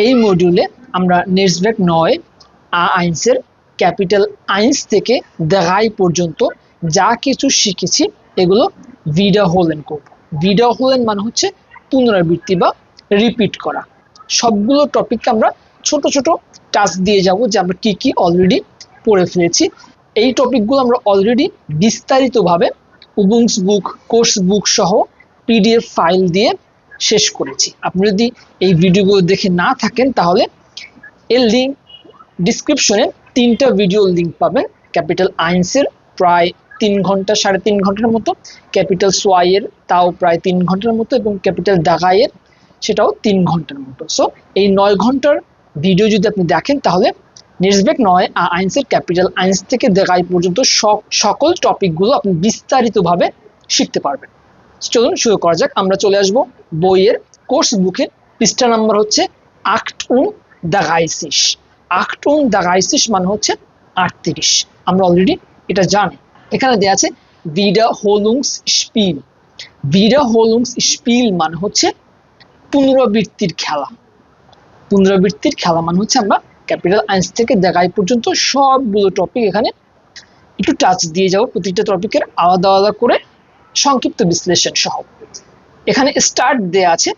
এই মডিউলে আমরা নেক্সটব্যাক 9 আইন্সের ক্যাপিটাল আইন্স থেকে দেগাই পর্যন্ত যা কিছু শিখেছি এগুলো ভিডারহোলেন করব। ভিডারহোলেন মানে হচ্ছে পুনরাবৃত্তি বা রিপিট করা। সবগুলো টপিককে আমরা ছোট ছোট টাস্ক দিয়ে যাব যে আমরা কি কি অলরেডি পড়ে ফেলেছি। এই টপিকগুলো আমরা অলরেডি বিস্তারিতভাবে উবুন্টু বুক, কোর্স বুক সহ পিডিএফ ফাইল দিয়ে শেষ করেছি। আপনি যদি এই ভিডিওগুলো দেখে না থাকেন তাহলে এর লিঙ্ক ডিসক্রিপশনে 3টা ভিডিও লিঙ্ক পাবেন। ক্যাপিটাল আইন্সের প্রায় 3 ঘন্টা 3.5 ঘন্টার মতো, ক্যাপিটাল সোয়াইয়ের তাও প্রায় 3 ঘন্টার মতো এবং ক্যাপিটাল দাগাইয়ের সেটাও 3 ঘন্টার মতো। সো এই 9 ঘন্টার ভিডিও যদি আপনি দেখেন তাহলে নেক্সটব্যাক 9 আইন্সের ক্যাপিটাল আইন্স থেকে দেগাই পর্যন্ত সকল টপিকগুলো আপনি বিস্তারিতভাবে শিখতে পারবেন। চলুন শুরু করা যাক। আমরা চলে আসব বইয়ের কোর্স বুকের পৃষ্ঠা নাম্বার হচ্ছে 38 38 মানে হচ্ছে 38। আমরা অলরেডি এটা জানি। এখানে দেয়া আছে ভিডারহোলুংসস্পিল। ভিডারহোলুংসস্পিল মানে হচ্ছে পুনরাবৃত্তির খেলা। পুনরাবৃত্তির খেলা মানে হচ্ছে আমরা ক্যাপিটাল আইন্স থেকে দেগাই পর্যন্ত সবগুলো টপিক এখানে একটু টাচ দিয়ে যাব, প্রতিটা টপিকের আলাদা আলাদা করে সংক্ষিপ্ত বিশ্লেষণ সহ। এখানে স্টার্ট দেয়া আছে।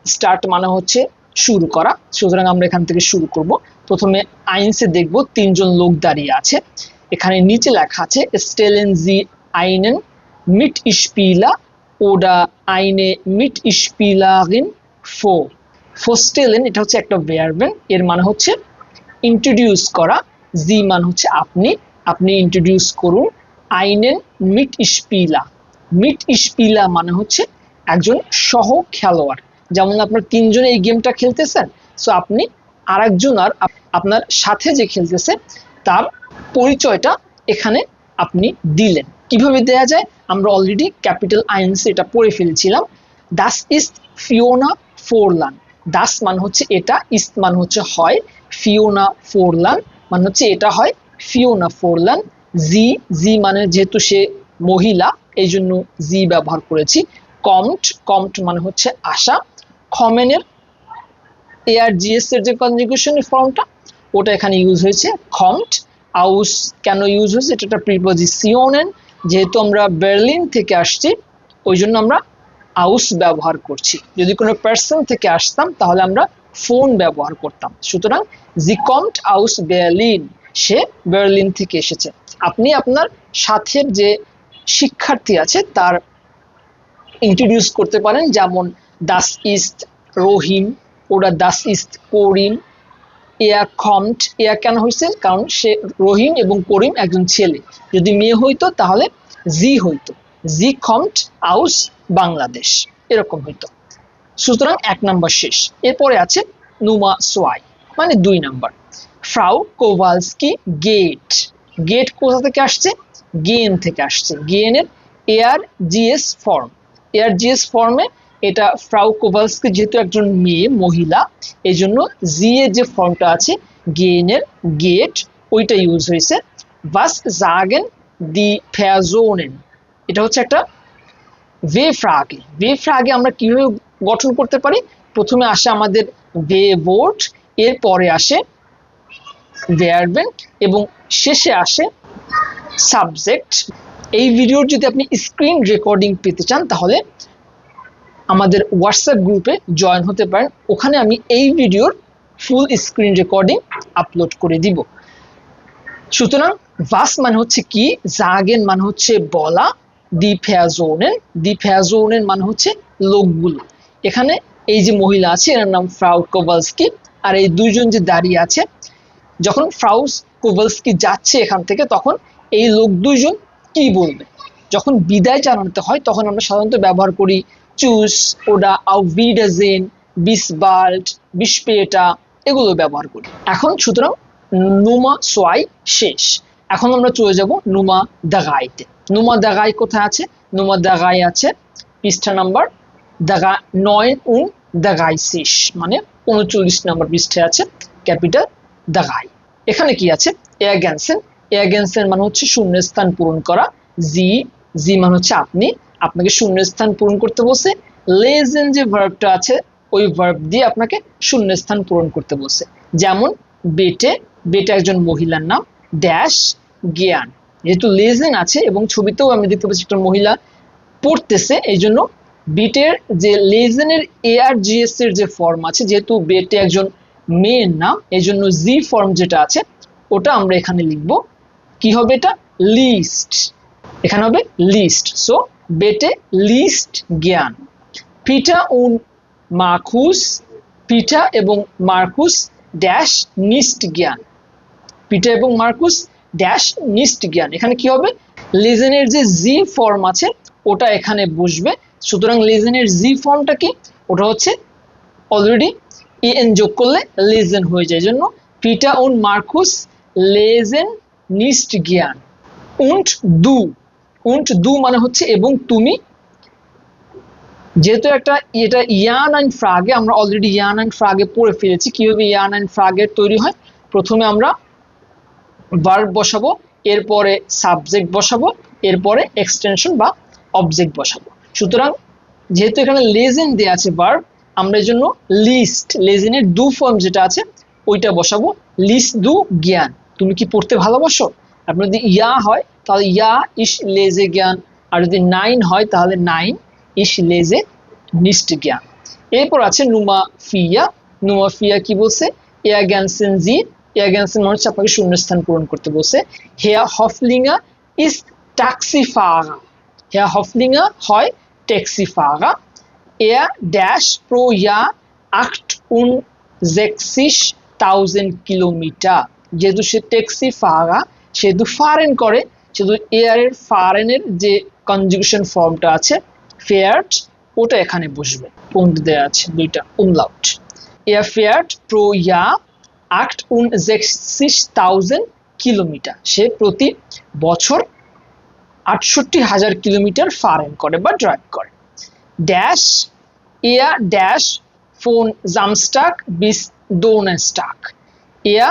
স্টার্ট মানে হচ্ছে শুরু করা, সুতরাং আমরা এখান থেকে শুরু করব। প্রথমে আইন্সে দেখব 3 জন লোক দাঁড়িয়ে আছে। এখানে নিচে লেখা আছে স্টেলেন জি আইনেন মিট স্পিলা ওডা আইনে মিট স্পিলারিন ফো। ফোস্টেলেন এটা হচ্ছে একটা ভার্ব, এর মানে হচ্ছে ইন্ট্রোডিউস করা। জি মানে হচ্ছে আপনি, আপনি ইন্ট্রোডিউস করুন। আইনেন মিট স্পিলা, মিট স্পিলা মানে হচ্ছে একজন সহ খেলোয়াড়। যেমন আপনার 3 জন এই গেমটা খেলতেছেন, সো আপনি আরেকজন আর আপনার সাথে যে খেলতেছে তার পরিচয়টা এখানে আপনি দিলেন। কিভাবে দেয়া যায় আমরা অলরেডি ক্যাপিটাল আইন্স এটা পড়ে ফেলেছিলাম। Das east Fiona Forlan. Das মানে হচ্ছে এটা, ইস্ট মানে হচ্ছে হয়, ফিওনা ফোরলান মানে হচ্ছে এটা হয় ফিওনা ফোরলান। জি, জি মানে যেহেতু সে মহিলা এই জন্য জি ব্যবহার করেছি। কমট, কমট মানে হচ্ছে আশা। খমেনের এআরজিএস এর যে কনজুগেশন ফর্মটা ওটা এখানে ইউজ হয়েছে খমট। আউস কেন ইউজ হয়েছে, এটা একটা প্রিপজিশনের, যেহেতু আমরা বার্লিন থেকে আসছি ওই জন্য আমরা আউস ব্যবহার করছি। যদি কোনো পার্সন থেকে আসতাম তাহলে আমরা ফোন ব্যবহার করতাম। সুতরাং জি কমট আউস বার্লিন, সে বার্লিন থেকে এসেছে। আপনি আপনার সাথের যে শিক্ষার্থী আছে তার ইন্ট্রোডিউস করতে পারেন, যেমন দাস ইস্ট রহিম, ওরা দাস ইস্ট করিম। এয়া কমট, এয়া কেন হয়েছে কারণ সে রহিম এবং করিম একজন ছেলে। যদি মেয়ে হইতো তাহলে জি হইতো, জি কমট আউস বাংলাদেশ এরকম হইতো। সুতরাং 1 নাম্বার শেষ। এরপরে আছে নুমা সোয়াই মানে 2 নাম্বার। ফ্রাউ কোভালস্কি গেট। গেট কোথা থেকে আসছে? গেন থেকে আসছে। গেনের এয়ার জিএস ফর্ম, এয়ার জিএস ফর্মে এটা ফ্রাউ কোভালস্কি যেহেতু একজন মেয়ে মহিলা এই জন্য জি এর যে ফর্মটা আছে গেনের গেট ওইটা ইউজ হয়েছে। ভাস জাগেন দি ফ্যাজোনেন, এটা হচ্ছে একটা ভে ফ্রাগে। ভে ফ্রাগে আমরা কিভাবে গঠন করতে পারি? প্রথমে আসে আমাদের ভে বোর্ড, এরপরে আসে ভার্বেন এবং শেষে আসে সাবজেক্ট। এই ভিডিওর যদি আপনি স্ক্রিন রেকর্ডিং পেতে চান তাহলে আমাদের হোয়াটসঅ্যাপ গ্রুপে জয়েন হতে পারেন, ওখানে আমি এই ভিডিওর ফুল স্ক্রিন রেকর্ডিং আপলোড করে দিব। সুতরাং ভাস মানে হচ্ছে কি, জাগেন মানে হচ্ছে বলা, দি ফ্যাজোনেন মানে হচ্ছে লোকগুলো। এখানে এই যে মহিলা আছে এর নাম ফ্রাউ কোভালস্কি, আর এই 2 জন যে দাঁড়িয়ে আছে, যখন ফ্রাউ কোভালস্কি যাচ্ছে এখান থেকে তখন এই লোক 2 জন কি বলবে? যখন বিদায় জানাতে হয় তখন আমরা সাধারণত ব্যবহার করি চুস ওডা আউ ভিডাজেন, বিস বাল্ট, বিস্পেটা, এগুলো ব্যবহার করি। এখন সুতরাং নুমা সোয়াই শেষ। এখন আমরা চলে যাব নুমা দাগাইতে। নুমা দাগাই কোথায় আছে? নুমা দাগাই আছে পৃষ্ঠা নাম্বার 9 দাগাই শেষ মানে 39 নম্বর পৃষ্ঠায় আছে ক্যাপিটাল দাগাই। এখানে কি আছে? এয়াগেনসেন। এয়াগেনসেন মানে হচ্ছে শূন্যস্থান পূরণ করা। জি, জি মানে হচ্ছে আপনি, আপনাকে শূন্যস্থান পূরণ করতে বলছে। লেজেন যে ভার্বটা আছে ওই ভার্ব দিয়ে আপনাকে শূন্যস্থান পূরণ করতে বলছে। যেমন বেটে, বেটে একজন মহিলার নাম, ড্যাশ জ্ঞান, যেহেতু লেজেন আছে এবং ছবিতেও আমি দেখতে পাচ্ছি একটা মহিলা পড়তেছে, এই জন্য বিটের যে লেজেনের ARGS এর যে ফর্ম আছে, যেহেতু বেটে একজন মেয়ের নাম, এই জন্য জি ফর্ম যেটা আছে ওটা আমরা এখানে লিখব। কি হবে এটা? লিস্ট। এখানে হবে লিস্ট। সো বেটে লিস্ট জ্ঞান। পিটা উন মার্কুস, পিটা এবং মার্কুস ড্যাশ নিস্ট জ্ঞান। পিটা এবং মার্কুস ড্যাশ নিস্ট জ্ঞান। এখানে কি হবে? লেজেনের যে জি ফর্ম আছে ওটা এখানে বসবে। সুতরাং লেজেনের জি ফর্মটা কি? ওটা হচ্ছে অলরেডি এন যোগ করলে লেজেন হয়ে যায়, জন্য পিটা উন মার্কুস লেজেন নিস্ট জ্ঞান। উন্ট দু, উন্ট দু মানে হচ্ছে এবং তুমি। যেহেতু এটা ইয়ান অ্যান্ড ফ্রাগে, আমরা অলরেডি ইয়ান অ্যান্ড ফ্রাগে পড়ে ফেলেছি কিভাবে ইয়ান অ্যান্ড ফ্রাগের তৈরি হয়। প্রথমে আমরা ভার্ব বসাবো, এরপরে সাবজেক্ট বসাবো, এরপরে এক্সটেনশন বা অবজেক্ট বসাবো। সুতরাং যেহেতু এখানে লেজেন দেয়া আছে ভার্ব, আমরা এই জন্য লিস্ট, লেজেনের দু ফর্ম যেটা আছে ওইটা বসাবো। লিস্ট দু জ্ঞান। তুমি কি পড়তে ভালোবাসো? আপনার যদি ইয়া হয় তাহলে ইয়া ইস লেজে জ্ঞান, আর যদি নাইন হয় তাহলে নাইন ইস লেজে নিস্ট জ্ঞান। এরপর আছে নুমা ফিয়া। নুমা ফিয়া কি বলছে? এয়া জ্ঞানসেন জি, এয়া জ্ঞানসেন মানে হচ্ছে আপনাকে শূন্যস্থান পূরণ করতে বলছে। হেয়া হফলিঙ্গা ইস ট্যাক্সিফাগা। হেয়া হফলিঙ্গা হয় ট্যাক্সিফাগা। Er dash pro Jahr 68.000 kilometre. যেহেতু সে ট্যাক্সি ফারা, সেহেতু ফারেন করে, সেহেতু এয়ার এর ফারেনের যে কনজুগেশন ফর্মটা আছে ফেয়ার্ট, ওটা এখানে বসবে। পয়েন্ট দেওয়া আছে দুইটা umlaut। Er fährt pro Jahr 68.000 kilometre. সে প্রতি বছর 68,000 কিলোমিটার ফারেন করে বা ড্রাইভ করে। ড্যাশ এয়া ড্যাশ ফোন জামস্টাক বিস ডোনেস্টাক। এয়া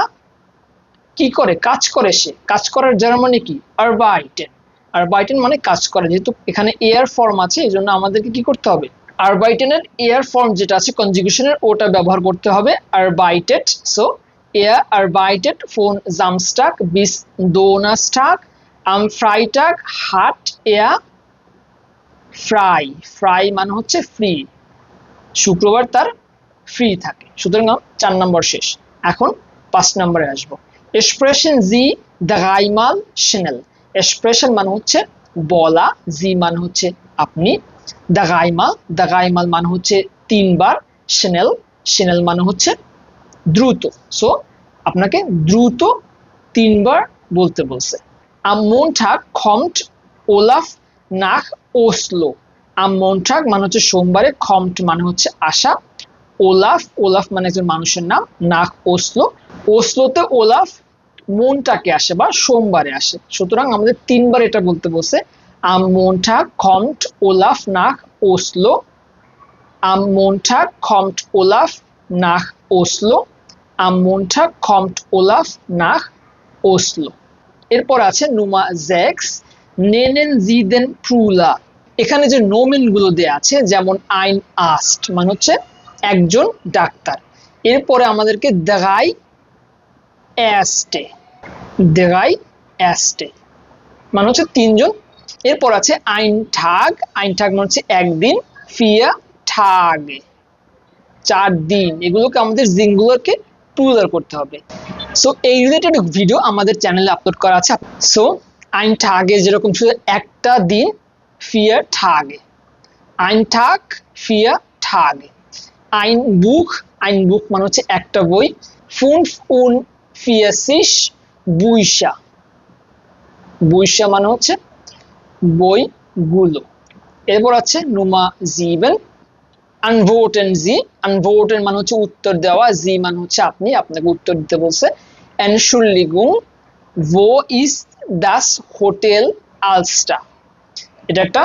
কি করে? কাজ করে। সে কাজ করার জার্মানি কি? আরবাইটেন। আরবাইটেন মানে কাজ করে। যেহেতু এখানে এয়ার ফর্ম আছে এই জন্য আমাদেরকে কি করতে হবে? আরবাইটেনের এয়ার ফর্ম যেটা আছে কনজুগেশনের ওটা ব্যবহার করতে হবে, আরবাইটেড। সো এয়া আরবাইটেড ফোন জামস্টাক বিস ডোনাস্টাক আম ফ্রাইটাগ হাট এয়া ফ্রাই। ফ্রাই মানে হচ্ছে ফ্রি, শুক্রবার তার ফ্রি থাকে। সুতরাং 4 নম্বর শেষ। এখন 5 নম্বরে আসবো। এক্সপ্রেশন জি dreimal schnell। এক্সপ্রেশন মানে হচ্ছে বলা, জি মানে হচ্ছে আপনি, dreimal মানে হচ্ছে 3 বার, schnell schnell মানে হচ্ছে দ্রুত। সো আপনাকে দ্রুত 3 বার বলতে বলছে। Am Montag kommt Olaf nach Oslo। Am Montag মানে হচ্ছে সোমবারে, kommt মানে হচ্ছে আসা, ওলাফ, ওলাফ মানে একজন মানুষের নাম, nach Oslo, ওসলোতে ওলাফ মনটাকে আসে বা সোমবারে আসে। সুতরাং আমাদের 3 বার এটা বলতে বলছে। Am Montag kommt Olaf nach Oslo। Am Montag kommt Olaf nach Oslo। Am Montag kommt Olaf nach Oslo। এরপর আছে নুমা জেক্স নেনেন জি দেন প্রুলা। এখানে যে নোমেন গুলো দেয়া আছে, যেমন আইন আস্ট মানে হচ্ছে একজন ডাক্তার। এরপরে আমাদেরকে দেগাই অ্যাস্টে, দেগাই অ্যাস্টে মানে হচ্ছে 3 জন। এরপর আছে আইন ঠাগ, আইন ঠাগ মানে হচ্ছে একদিন, ফিয়া ঠাগে 4 দিন। এগুলোকে আমাদের জিঙ্গুলারকে প্লুরাল করতে হবে। সো এই রিলেটেড ভিডিও আমাদের চ্যানেলে আপলোড করা আছে। সো আইন ঠাগে যেরকম শুধু একটা দিন, ফিয়া ঠাগে, আইন ঠাগ ফিয়া ঠাগে। আইন বুক, আইন বুক মানে হচ্ছে একটা বই, 45 বুইসা, বুইসা মানে হচ্ছে বইগুলো। এরপর আছে নুমা জিবেন আনভোটেন জি, আনভোটেন মানে হচ্ছে উত্তর দেওয়া, জি মানে হচ্ছে আপনি, আপনাকে উত্তর দিতে বলছে। এনশুলিগুং wo ist das Hotel Alster। এটা একটা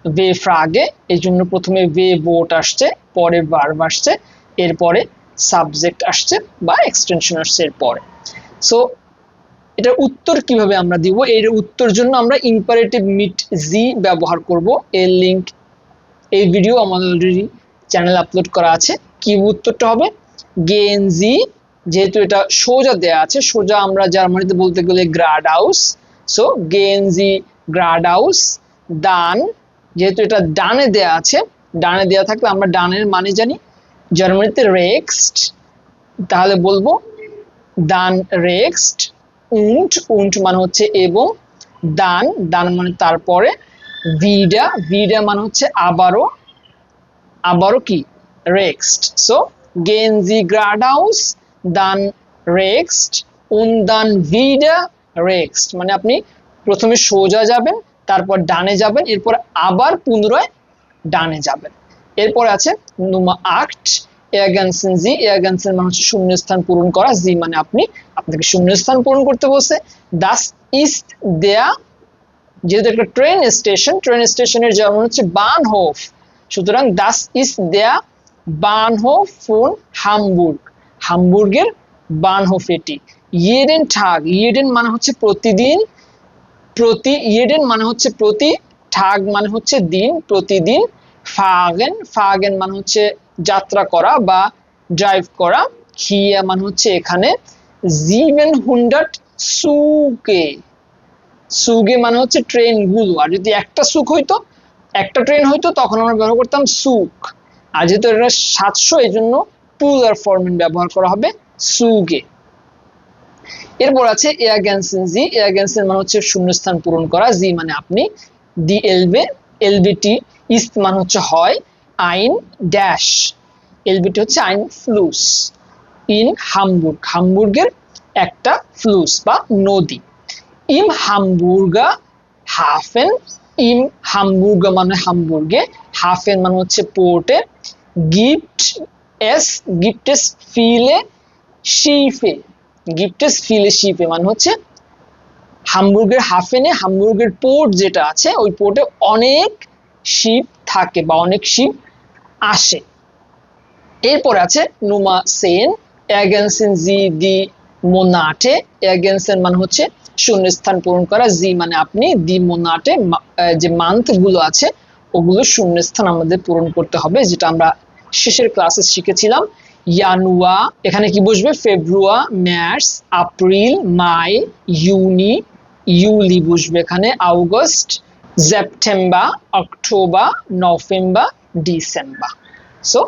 ভে ফ্রাগে, এই জন্য প্রথমে ভে বোট আসছে, পরে ভার্ব আসছে, এরপরে সাবজেক্ট আসছে বা এক্সটেনশন আসছে এরপরে। সো এটার উত্তর কিভাবে আমরা দিব? এর উত্তর জন্য আমরা ইম্পারেটিভ মিট জি ব্যবহার করব। এর লিংক এই ভিডিও আমাদের অলরেডি চ্যানেল আপলোড করা আছে। কি উত্তরটা হবে? গেন জি, যেহেতু এটা সোজা দেয়া আছে, সোজা আমরা জার্মানিতে বলতে গেলে গ্রাড হাউস, সো গেন জি গ্রাড হাউস। দান, যেহেতু এটা ডানে দেয়া আছে, ডানে দেয়া থাকলে আমরা ডানের মানে জানি জার্মানিতে রেক্সট, তাহলে বলবো দান রেক্সট। উন্ট, উন্ট মানে হচ্ছে এবং, দান, দান মানে তারপরে, ভিডা, ভিডা মানে হচ্ছে আবারও, আবারও কি? রেক্সট। সো গেন জি গ্রাডাউস দান রেক্সট উন দান ভিডা রেক্সট, মানে আপনি প্রথমে সোজা যাবেন, তারপর ডানে যাবেন, এরপর আবার পুনরায় ডানে যাবেন। এরপর আছে নুমা আক্ট এয়ারগানসেন জি, এয়ারগানসেন মানে হচ্ছে শূন্যস্থান পূরণ করা, জি মানে আপনি, আপনাকে শূন্যস্থান পূরণ করতে বলছে। দাস ইস্ট দেয়া, যেহেতু একটা ট্রেন স্টেশন, ট্রেন স্টেশনের যেমন হচ্ছে বানহোফ, সুতরাং দাস ইস্ট দেয়া বানহোফ ফোন হামবুর্গ, হামবুর্গের বানহোফ এটি। ইয়েডেন ঠাগ, ইয়েডেন মানে হচ্ছে প্রতিদিন, প্রতি, ইয়েডেন মানে হচ্ছে প্রতি, ঠাগ মানে হচ্ছে দিন, প্রতিদিন। ফাগেন, ফাগেন মানে হচ্ছে যাত্রা করা বা ড্রাইভ করা। হিয়া মানে হচ্ছে এখানে। 700 সুকে, সুগে মানে হচ্ছে ট্রেন গুলো, আর যদি একটা সুক হইতো, একটা ট্রেন হইতো, তখন আমরা ব্যবহার করতাম সুক, আর যেহেতু এটা 700 এই জন্য প্লুরাল ফর্ম ব্যবহার করা হবে সুগে। এরপর আছে এয়ারগানসেন জি, এয়ারগানসেন মানে হচ্ছে শূন্যস্থান পূরণ করা, জি মানে আপনি। ডি এলবে, এলবিটি, ইস্ট মানে হচ্ছে হয়, আইন ড্যাশ, এলবিটি হচ্ছে আইন ফ্লুস, ইন হামবুর্গ, হামবুর্গের একটা ফ্লুস বা নদী। ইম হামবুর্গা হাফেন, ইম হামবুর্গা মানে হামবুর্গে, হাফেন মানে হচ্ছে পোর্টে। গিফট এস, গিফটেস ফিলে শিফে, গিফটেস ফিলে শিফে মানে হচ্ছে হামবুর্গের হাফেনে, হামবুর্গের পোর্ট যেটা আছে ওই পোর্টে অনেক শিপ থাকে বা অনেক শিপ আসে। এরপর আছে নুমা সেন এগেনসেন জি দি মোনাটে, এগেনসেন মানে হচ্ছে শূন্যস্থান পূরণ করা, জি মানে আপনি, দি মোনাটে যে মান্থ গুলো আছে ওগুলো শূন্যস্থান আমাদের পূরণ করতে হবে, যেটা আমরা শেষের ক্লাসে শিখেছিলাম। ইয়ানুয়া, এখানে কি বসবে? ফেব্রুয়া, মার্চ, এপ্রিল, মাই, ইউনি, ইউলি বসবে এখানে, August, September, October, November, December. So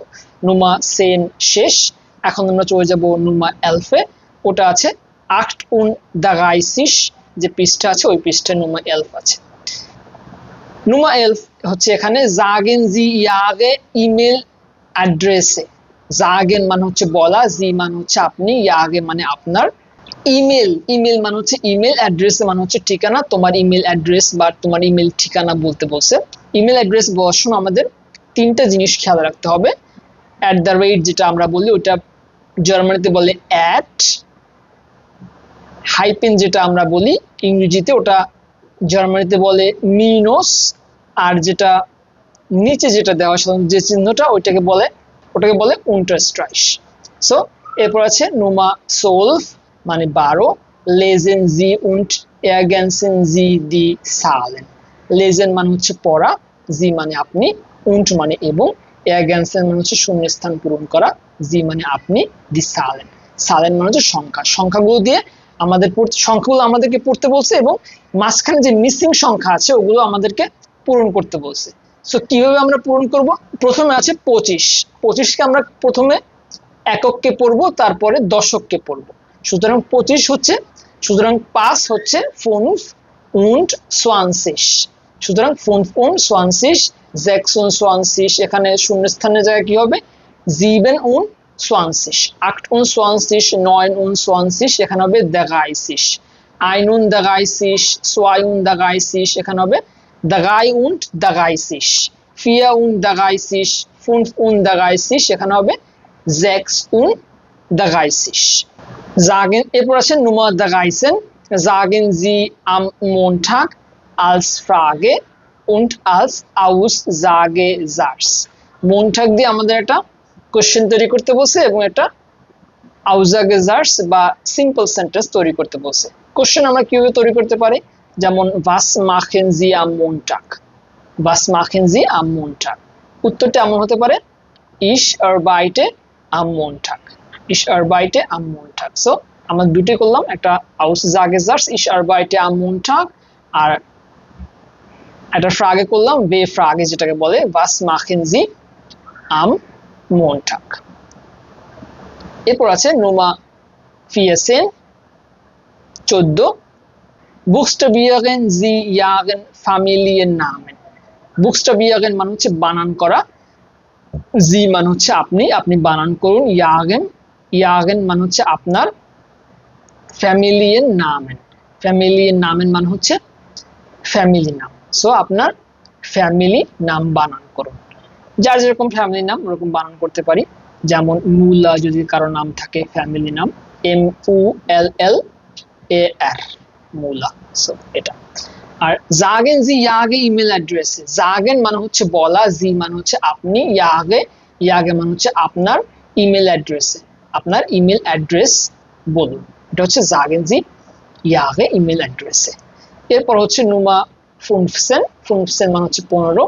নুমা সেন শেষ, এখন আমরা চলে যাব নুমা এলফে, ওটা আছে আক্ট উন দাগাইসিস, যে পৃষ্ঠা আছে ওই পৃষ্ঠায় নুমা এলফ আছে। নুমা এলফ হচ্ছে এখানে জাগেন জি ইয়াগে ইমেল অ্যাড্রেসে, জাগেন মানে হচ্ছে বলা, জি মানে হচ্ছে আপনি, ইয়াগে মানে আপনার। ইমেল, ইমেল মানে হচ্ছে ইমেল, অ্যাড্রেস মানে হচ্ছে ঠিকানা, তোমার ইমেল অ্যাড্রেস বা তোমার ইমেল ঠিকানা বলতে বলছে। ইমেল অ্যাড্রেস বলার সময় আমাদের তিনটা জিনিস খেয়াল রাখতে হবে। অ্যাট দ্য রেট যেটা আমরা বলি ওটা জার্মানিতে বলে অ্যাট, হাইপেন যেটা আমরা বলি ইংরেজিতে ওটা জার্মানিতে বলে মিনোস, আর যেটা নিচে যেটা দেওয়া সাধারণত যে চিহ্নটা ওইটাকে বলে, ওটাকে বলে উন্টারস্ট্রাইশ। সো এরপর আছে নুমা সোলফ মানে 12, লেজেন জি উন্ট এয়ারগানসেন জি দি সালেন, লেজেন মানে হচ্ছে পড়া, জি মানে আপনি, উন্ট মানে এবং, এয়ারগানসেন মানে হচ্ছে শূন্যস্থান পূরণ করা, জি মানে আপনি, দি সালেন, সালেন মানে হচ্ছে সংখ্যা, সংখ্যাগুলো দিয়ে আমাদের সংখ্যাগুলো আমাদেরকে পড়তে বলছে এবং মাঝখানে যে মিসিং সংখ্যা আছে ওগুলো আমাদেরকে পূরণ করতে বলছে। সো কিভাবে আমরা পূরণ করব? প্রথমে আছে 25, 25কে আমরা প্রথমে একককে পড়বো, তারপরে দশককে পড়বো। সুতরাং 25 হচ্ছে, সুতরাং 5 হচ্ছে 5 und 20, সুতরাং 5 und 20, 26, এখানে শূন্যস্থানের জায়গায় কি হবে? 7 und 20, 8 und 20, 9 und 20, এখানে হবে 30, 1 und 30, 2 und 30, এখানে হবে 3 und 30, 4 und 30, 5 und 30, এখানে হবে 6 und 30. Sagen, এরপর আছে Nummer 13, sagen Sie am Montag als Frage und als Aussage Satz. Montag দিয়ে আমাদের একটা কোশ্চেন তৈরি করতে বলছে এবং একটা Aussage Satz বা সিম্পল সেন্টেন্স তৈরি করতে বলছে। কোশ্চেন আমরা কিভাবে তৈরি করতে পারি? যেমন was machen Sie am Montag? Was machen Sie am Montag? উত্তরটা এমন হতে পারে Ich arbeite am Montag. Ich arbeite am Montag. So আমরা দুটো করলাম, একটা Aussagesatz ich arbeite am Montag আর একটা ফ্রাগে করলাম বে ফ্রাগে, যেটাকে বলে was machen Sie am Montag। এরপর আছে Nummer 14 14 Buchstabieren Sie Ihren Familiennamen। Buchstabieren মানে হচ্ছে বানান করা, জি মানে হচ্ছে আপনি, আপনি বানান করুন। ইয়াগেন, ইয়াগেন মানে হচ্ছে আপনার। ফ্যামিলিয়েন নামেন, ফ্যামিলিয়েন নামেন মানে হচ্ছে ফ্যামিলি নাম। সো আপনার ফ্যামিলি নাম বানান করুন। যার যেরকম ফ্যামিলি নাম ওরকম বানান করতে পারি। যেমন মুলা যদি কারো নাম থাকে, ফ্যামিলি নাম MULLAR, মুলা। সো এটা। আর জাগেন জি ইয়াগে ইমেল অ্যাড্রেসে, জাগেন মানে হচ্ছে বলা, জি মানে হচ্ছে আপনি, ইয়াগে, ইয়াগে মানে হচ্ছে আপনার ইমেল অ্যাড্রেসে, আপনার ইমেল অ্যাড্রেস বলুন। এটা হচ্ছে জাগেন জি ইয়াগে ইমেল অ্যাড্রেসে। এরপর হচ্ছে নুমা 15, 15 মানে হচ্ছে 15।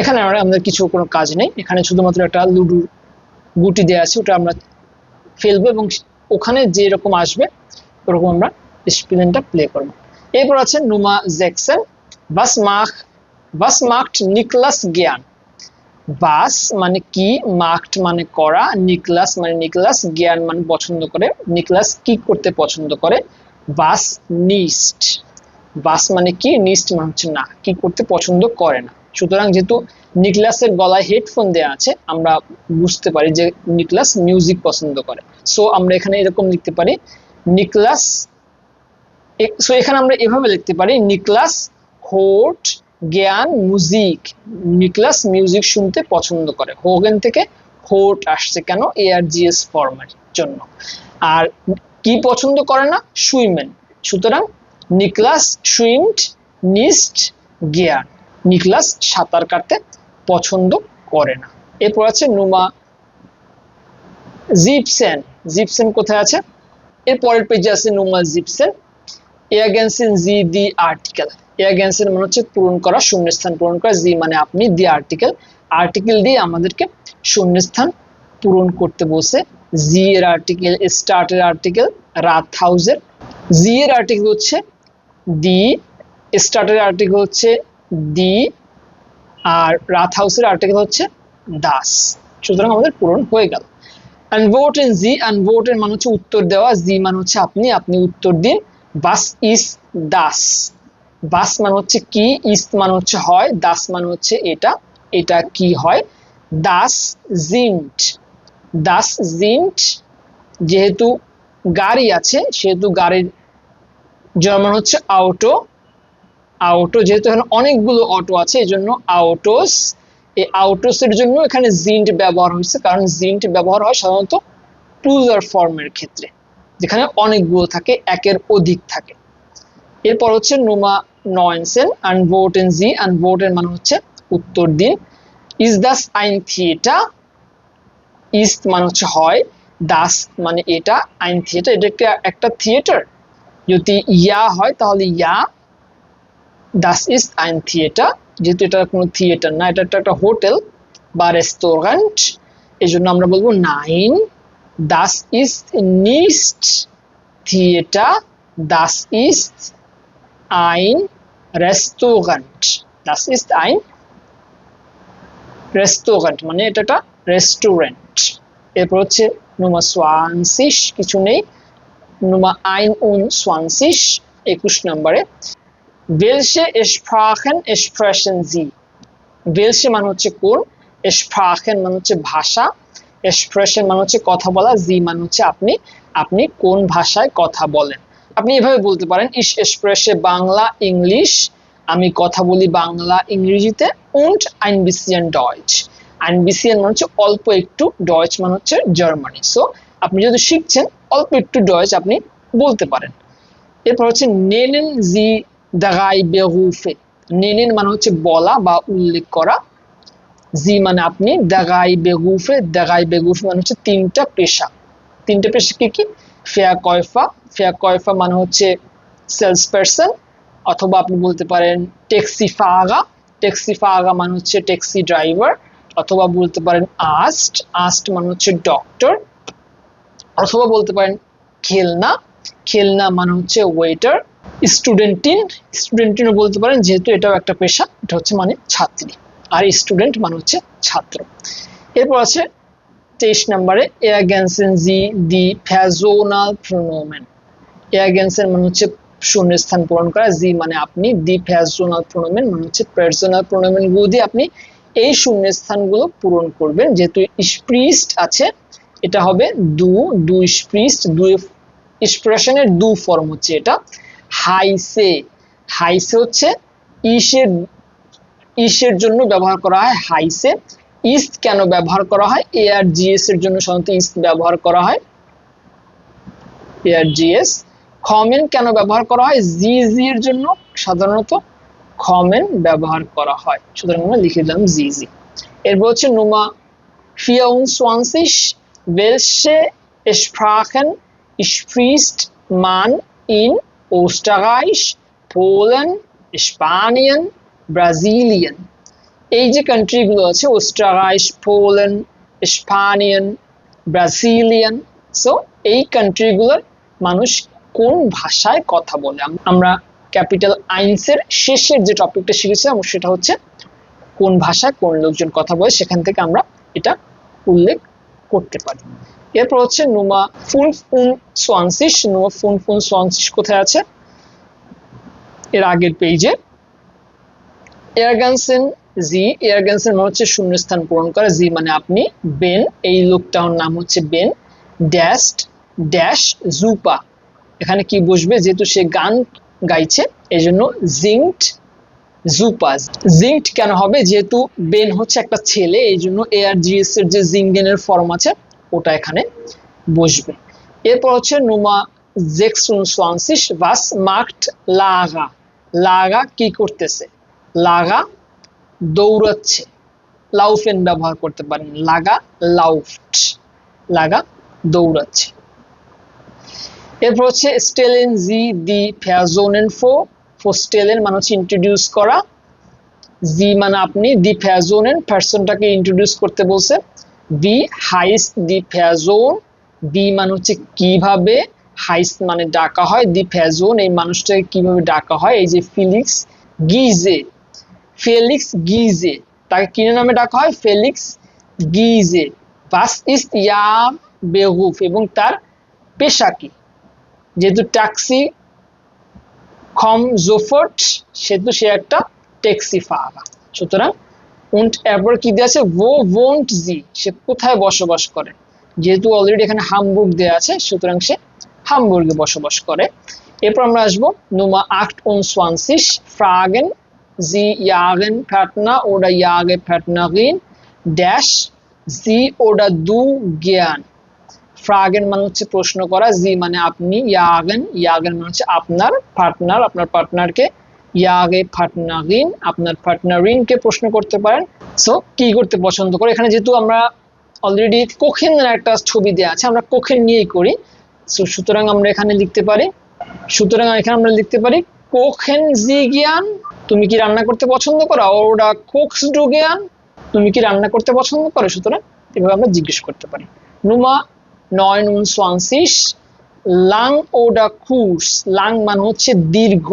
এখানে আমাদের কিছু কোনো কাজ নেই, এখানে শুধুমাত্র একটা লুডুর গুটি দেওয়া আছে, ওটা আমরা ফেলবো এবং ওখানে যেরকম আসবে ওরকম আমরা স্পিলেনটা প্লে করবো। এরপর আছে নুমা 16 was macht Niklas gern। বাস মানে কি, মার্কড মানে করা, নিকলাস মানে নিকলাস, জ্ঞান মানে পছন্দ করে। নিকলাস কি করতে পছন্দ করে? বাস নিস্ট। বাস মানে কি, নিস্ট মানে হচ্ছে না, কি করতে পছন্দ করে না। সুতরাং যেহেতু নিকলাসের গলায় হেডফোন দেওয়া আছে, আমরা বুঝতে পারি যে নিকলাস মিউজিক পছন্দ করে। সো আমরা এখানে এরকম লিখতে পারি নিকলাস। সো এখানে আমরা এভাবে লিখতে পারি নিকলাস হোট জ্ঞান মিউজিক। নিকলাস মিউজিক শুনতে পছন্দ করে। হোগেন থেকে হোট আসছে কেন? ARGS ফর্মের জন্য। আর কি পছন্দ করে না? সুইমেন। সুতরাং নিকলাস সুইমড নিস্ট জ্ঞান। নিকলাস সাঁতার কাটতে পছন্দ করে না। এরপর আছে নুমা 17। 17 কোথায় আছে? এর পরের পেজে আছে নুমা 17। ergänzen Sie die Artikel। ergänzen মানে হচ্ছে পূরণ করা, শূন্যস্থান পূরণ করা। জি মানে আপনি, দি আর্টিকেল, আর্টিকেল দিয়ে আমাদেরকে শূন্যস্থান পূরণ করতে বলছে। জি এর আর্টিকেল, স্টার্টের আর্টিকেল, রাত হাউসের। জি এর আর্টিকেল হচ্ছে দি, স্টার্টের আর্টিকেল হচ্ছে দি, আর রাত হাউসের আর্টিকেল হচ্ছে দাস। সুতরাং আমাদের পূরণ হয়ে গেল। antworten Sie, antworten মানে হচ্ছে উত্তর দেওয়া, জি মানে হচ্ছে আপনি, আপনি উত্তর দিন। was ist das? was মানে হচ্ছে কি, ist মানে হচ্ছে হয়, das মানে হচ্ছে এটা, এটা কি হয়। das sind, das sind যেহেতু গাড়ি আছে সেহেতু গাড়ির জার্মান হচ্ছে আউটো। আউটো যেহেতু এখানে অনেকগুলো অটো আছে এই জন্য আউটোস। এই আউটোসের জন্য এখানে জিন্ট ব্যবহার হয়েছে, কারণ জিন্ট ব্যবহার হয় সাধারণত প্লুরাল ফর্মের ক্ষেত্রে, যেখানে অনেকগুলো থাকে, একের অধিক থাকে। এরপর হচ্ছে নুমা 19 antworten Sie, antworten মানে হচ্ছে উত্তর দিন। ist das ein Theater? ist মানে হচ্ছে হয়, das মানে এটা, ein Theater এটা একটা থিয়েটার। যদি ইয়া হয় তাহলে ইয়া, das ist ein Theater। যেহেতু এটা কোনো থিয়েটার না, এটা একটা হোটেল বা রেস্টুরেন্ট, এই জন্য আমরা বলবো nine, das ist nicht Theater, das ist ein Restaurant। das ist ein Restaurant মানে এটা একটা রেস্টুরেন্ট। এরপর হচ্ছে নুমা 20, কিছু নেই। নুমা 21, 21 নম্বরে welche Sprachen sprechen Sie? welche মানে হচ্ছে কোন, Sprachen মানে হচ্ছে ভাষা, expression মানে হচ্ছে কথা বলা, জি মানে হচ্ছে আপনি, আপনি কোন ভাষায় কথা বলেন। আপনি এভাবে বলতে পারেন ich spreche বাংলা ইংলিশ, আমি কথা বলি বাংলা ইংরেজিতে, und ein bisschen Deutsch। ein bisschen মানে হচ্ছে অল্প একটু, Deutsch মানে হচ্ছে জার্মানি। সো আপনি যদি শিখছেন অল্প একটু ডয়েচ আপনি বলতে পারেন। এরপর হচ্ছে nennen Sie drei Berufe। nennen মানে হচ্ছে বলা বা উল্লেখ করা, জি মানে আপনি, drei Berufe, drei Berufe মানে হচ্ছে তিনটা পেশা। তিনটা পেশা কি কি? Verkäufer, Verkäufer মানে হচ্ছে সেলস পারসন, অথবা আপনি বলতে পারেন Taxifahrer, Taxifahrer মানে হচ্ছে ট্যাক্সি ড্রাইভার, অথবা বলতে পারেন আস্ট, আস্ট মানে হচ্ছে ডক্টর, অথবা বলতে পারেন খেলনা, খেলনা মানে হচ্ছে ওয়েটার, স্টুডেন্টিন, স্টুডেন্টিনও বলতে পারেন যেহেতু এটাও একটা পেশা, এটা হচ্ছে মানে ছাত্রী, আর স্টুডেন্ট মানে হচ্ছে ছাত্র। এরপর আছে 23 নম্বরে এয়ারগেন্সেন জি দি ফ্যাজোনাল প্রোনোমেন। এয়ারগেন্সেন মানে হচ্ছে শূন্যস্থান পূরণ করা, জি মানে আপনি, দি ফ্যাজোনাল প্রোনোমেন মানে হচ্ছে পার্সোনাল প্রোনোমেন গুলো দিয়ে আপনি এই শূন্যস্থানগুলো পূরণ করবেন। যেহেতু স্প্রিস্ট আছে, এটা হবে দু, দু স্প্রিস্ট, দু এক্সপ্রেশনের দু ফর্ম হচ্ছে এটা। হাইসে, হাইসে হচ্ছে ইসের, ইসের জন্য ব্যবহার করা হয় হাইসে। ইস্ট কেন ব্যবহার করা হয়? এআর জিএস এর জন্য সাধারণত ইস্ট ব্যবহার করা হয়, এআর জিএস। খমেন কেন ব্যবহার করা হয়? জিজি এর জন্য সাধারণত খমেন ব্যবহার করা হয়, সুতরাং আমরা লিখে দিলাম জিজি। এরপর হচ্ছে নুমা 24 welche Sprachen spricht man in Österreich, Polen, Spanien, Brasilien? এই যে কান্ট্রিগুলো আছে অস্ট্রাইচ, পোল্যান্ড, স্পানিয়ান, ব্রাজিলিয়ান, সো এই কান্ট্রিগুলোর মানুষ কোন ভাষায় কথা বলে? আমরা ক্যাপিটাল আইনসের শেষের যে টপিকটা শিখেছিলাম সেটা হচ্ছে কোন ভাষায় কোন লোকজন কথা বলে, সেখান থেকে আমরা এটা উল্লেখ করতে পারি। এরপর হচ্ছে নুমা 25, নুমা 25 কোথায় আছে? এর আগের পেজে। এয়ারগানসেন জি, এয়ারগানসেন মানে হচ্ছে শূন্যস্থান পূরণ করা, জি মানে আপনি, বেন এই লোকটার নাম হচ্ছে বেন, ড্যাশড ড্যাশ জুপা, এখানে কি বসবে? যেহেতু সে গান গাইছে এই জন্য জিংট জুপা। জিংট কেন হবে? যেহেতু বেন হচ্ছে একটা ছেলে, এই জন্য এআরজিএস এর যে জিঙ্গেনের ফর্ম আছে ওটা এখানে বসবে। এরপর হচ্ছে নুমা 26 was macht Lara? লাগা কি করতেছে? লাগা দৌড়াচ্ছে, লাউফেন ব্যবহার করতে পারেন, লাগা লাউফট, লাগা দৌড়াচ্ছে। এরপর হচ্ছে স্টেলেন জি দি ফ্যাজোনেন ফো, ফো স্টেলেন মানে হচ্ছে ইন্ট্রোডিউস করা, জি মানে আপনি, দি ফ্যাজোনেন পার্সনটাকে ইন্ট্রোডিউস করতে বলছে, বি হাইস দি ফ্যাজোন, বি মানে হচ্ছে কিভাবে, হাইস মানে ডাকা হয়, দি ফ্যাজোন এই মানুষটাকে কিভাবে ডাকা হয়? এই যে ফিলিক্স গিজে, ফেলিক্স গিজে, তাকে কি নামে ডাকা হয়? ফেলিক্স গিজে। বাস ইস ইয়া বেহুফ, এবং তার পেশা কি? যেহেতু ট্যাক্সি খম জোফট, সেহেতু সে একটা ট্যাক্সি ফাহারা, সুতরাং উন্ট এরপর কি দেওয়া আছে? ও ওন্ট জি, সে কোথায় বসবাস করে? যেহেতু অলরেডি এখানে হামবুর্গ দেওয়া আছে সুতরাং সে হামবুর্গে বসবাস করে। এরপর আমরা আসবো নুমা 28 ফ্রাগেন জি ইয়াগেন ফ্যাটনা ওডা ইয়াগে ফ্যাটনাগিন ড্যাশ জি ওডা দু জ্ঞান। ফ্রাগেন মানে হচ্ছে প্রশ্ন করা, জি মানে আপনি, ইয়াগেন, ইয়াগেন মানে হচ্ছে আপনার পার্টনার, আপনার পার্টনারকে, ইয়াগে ফাটনাগিন আপনার পার্টনারিনকে প্রশ্ন করতে পারেন। সো কি করতে পছন্দ করে? এখানে যেহেতু আমরা অলরেডি কোখেনের একটা ছবি দেওয়া আছে, আমরা কোখেন নিয়েই করি, সুতরাং আমরা এখানে লিখতে পারি, সুতরাং এখানে আমরা লিখতে পারি কোখেন জি জ্ঞান, তুমি কি রান্না করতে পছন্দ করো? ওরা কোকস ডু জ্ঞান, তুমি কি রান্না করতে পছন্দ করো? সুতরাং এভাবে আমরা জিজ্ঞেস করতে পারি। নুমা 29 লাং ওডা কুর্স, লাং মানে হচ্ছে দীর্ঘ,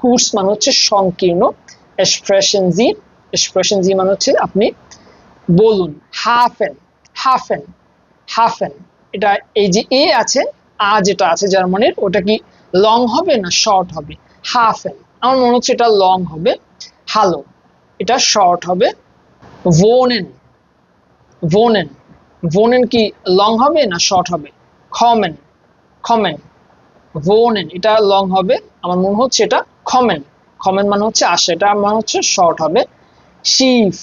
কুর্স মানে হচ্ছে সংকীর্ণ, এক্সপ্রেশন জি, এক্সপ্রেশন জি মানে হচ্ছে আপনি বলুন। হাফেন, হাফেন, হাফেন, এটা এই যে এ আছে, আ যেটা আছে জার্মানির, ওটা কি লং হবে না শর্ট হবে? হাফেন, আমার মনে হচ্ছে এটা লং হবে। হ্যালো, এটা শর্ট হবে। ভোনেন, ভোনেন, ভোনেন কি লং হবে না শর্ট হবে? খমেন, খমেন, ভোনেন এটা লং হবে, আমার মনে হচ্ছে এটা খমেন, খমেন মানে হচ্ছে আসে, এটা মানে হচ্ছে শর্ট হবে। শিফ,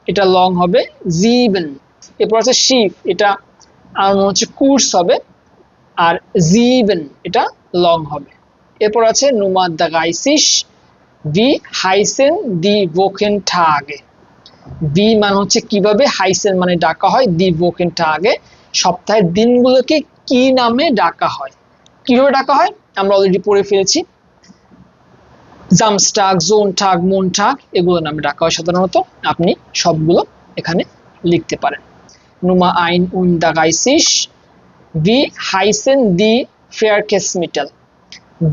এটা লং হবে। জিবেন, এরপর আছে শিফ, এটা আমার মনে হচ্ছে কুর্স হবে, আর জিবেন এটা লং হবে। এরপর আছে নুমা দাগাইসিস ভি হাইসেন দি ভোকেন ঠাগে, ভি মানে হচ্ছে কিভাবে, হাইসেন মানে ডাকা হয়, দি ভোকেন ঠাগে সপ্তাহের দিনগুলোকে কি নামে ডাকা হয়? কিভাবে ডাকা হয় আমরা অলরেডি পড়ে ফেলেছি, জামস্টাগ, জোনটাগ, মনটাগ এগুলো নামে ডাকা হয় সাধারণত, আপনি সবগুলো এখানে লিখতে পারেন। নুমা আইন উন দা গাইসিস ভি হাইসেন দি ফেয়ারকেসমিটাল।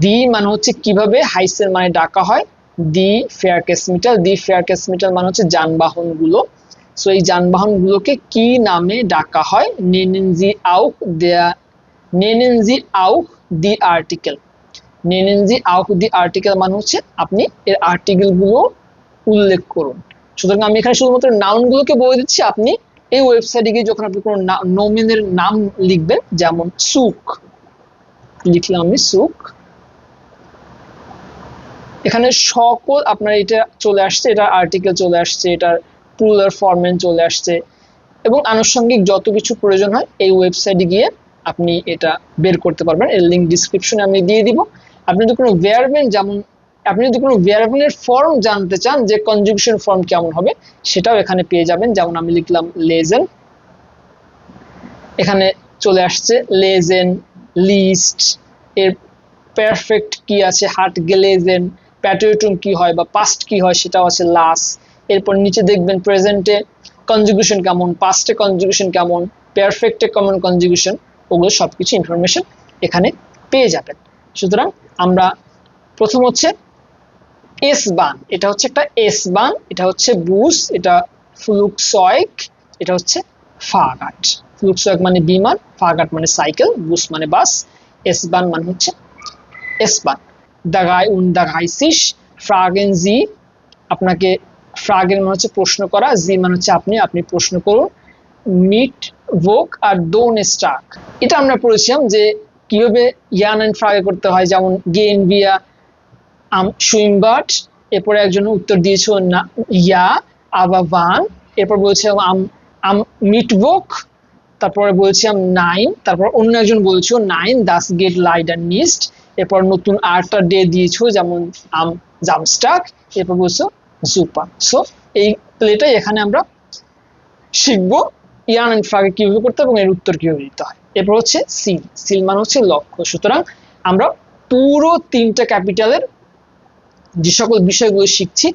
দি মানে হচ্ছে কিভাবে, হাইসেন মানে ডাকা হয়, দি ফেয়ারকেসমিটাল, দি ফেয়ারকেসমিটাল মানে হচ্ছে যানবাহনগুলো। সো এই যানবাহনগুলোকে কি নামে ডাকা হয়? নেনেন জি আউক দেয়া, নেনেন জি আউক the article. নেনেন G আউক the article মানে হচ্ছে আপনি এর আর্টিকেল গুলো উল্লেখ করুন। সুতরাং আমি এখানে শুধুমাত্র নাউন গুলোকে বলে দিচ্ছি, আপনি এই ওয়েবসাইটে গিয়ে যখন আপনি কোনো নোমেনের নাম লিখবেন, যেমন সুক লিখলাম আমি সুক, এখানে সকল আপনার এটা চলে আসছে, এটা আর্টিকেল চলে আসছে, এটার প্লুরাল ফর্মেট চলে আসছে, এবং আনুষঙ্গিক যত কিছু প্রয়োজন হয় এই ওয়েবসাইটে গিয়ে আপনি এটা বের করতে পারবেন। এর লিঙ্ক ডিসক্রিপশনে আমি দিয়ে দিব। আপনি যদি কোনো ভার্বের, যেমন আপনি যদি কোনো ভার্বের ফর্ম জানতে চান যে কনজুগেশন ফর্ম কেমন হবে, সেটাও এখানে পেয়ে যাবেন। যেমন আমি লিখলাম লেজেন, এখানে চলে আসছে লেজেন, লিস্ট, এর পারফেক্ট কি আছে হাট গেলেজেন, প্যাট্রিয়টুম কি হয় বা পাস্ট কি হয় সেটাও আছে লাস। এরপর নিচে দেখবেন প্রেজেন্টে কনজুগেশন কেমন, পাস্টে কনজুগেশন কেমন, পারফেক্টে কেমন কনজুগেশন, ওগুলো সবকিছু ইনফরমেশন এখানে পেয়ে যাবেন। সুতরাং আমরা প্রথম হচ্ছে এস বান, এটা হচ্ছে একটা এস বান, এটা হচ্ছে বুস, এটা ফ্লুকসয়েক, এটা হচ্ছে ফাগাট। ফ্লুকসয়েক মানে বিমান, ফাগাট মানে সাইকেল, বুস মানে বাস, এস বান মানে হচ্ছে এসবান। দাগাই উন দাগাইসিস ফ্রাগেন জি, আপনাকে ফ্রাগেন মানে হচ্ছে প্রশ্ন করা, জি মানে হচ্ছে আপনি, আপনি প্রশ্ন করুন। মিট ভোক আর দোন স্টাক, এটা আমরা পড়েছিলাম যে কিভাবে ইয়ান এন্ড ফ্রাগে করতে হয়, যেমন গেন বিয়া আম সুইমবার্ট, এরপরে একজন উত্তর দিয়েছিল না ইয়া আবা ভান, এরপর বলছিলাম আম আম মিটভোক, তারপরে বলছিলাম নাইন, তারপর অন্য একজন বলছিল নাইন দাস গেট লাইডার নিস্ট, এরপর নতুন আরেকটা ডে দিয়েছো যেমন আম জামস্টাক, এরপর বলছো জুপা। সো এই প্লেটাই এখানে আমরা শিখবো ইয়ান এন্ড ফ্রাগে কিভাবে করতে এবং এর উত্তর কিভাবে দিতে হয়। এরপর হচ্ছে সিল, সিল মানে হচ্ছে লক্ষ্য। সুতরাং আমরা পুরো তিনটা ক্যাপিটালের যে সকল বিষয়গুলো শিখছি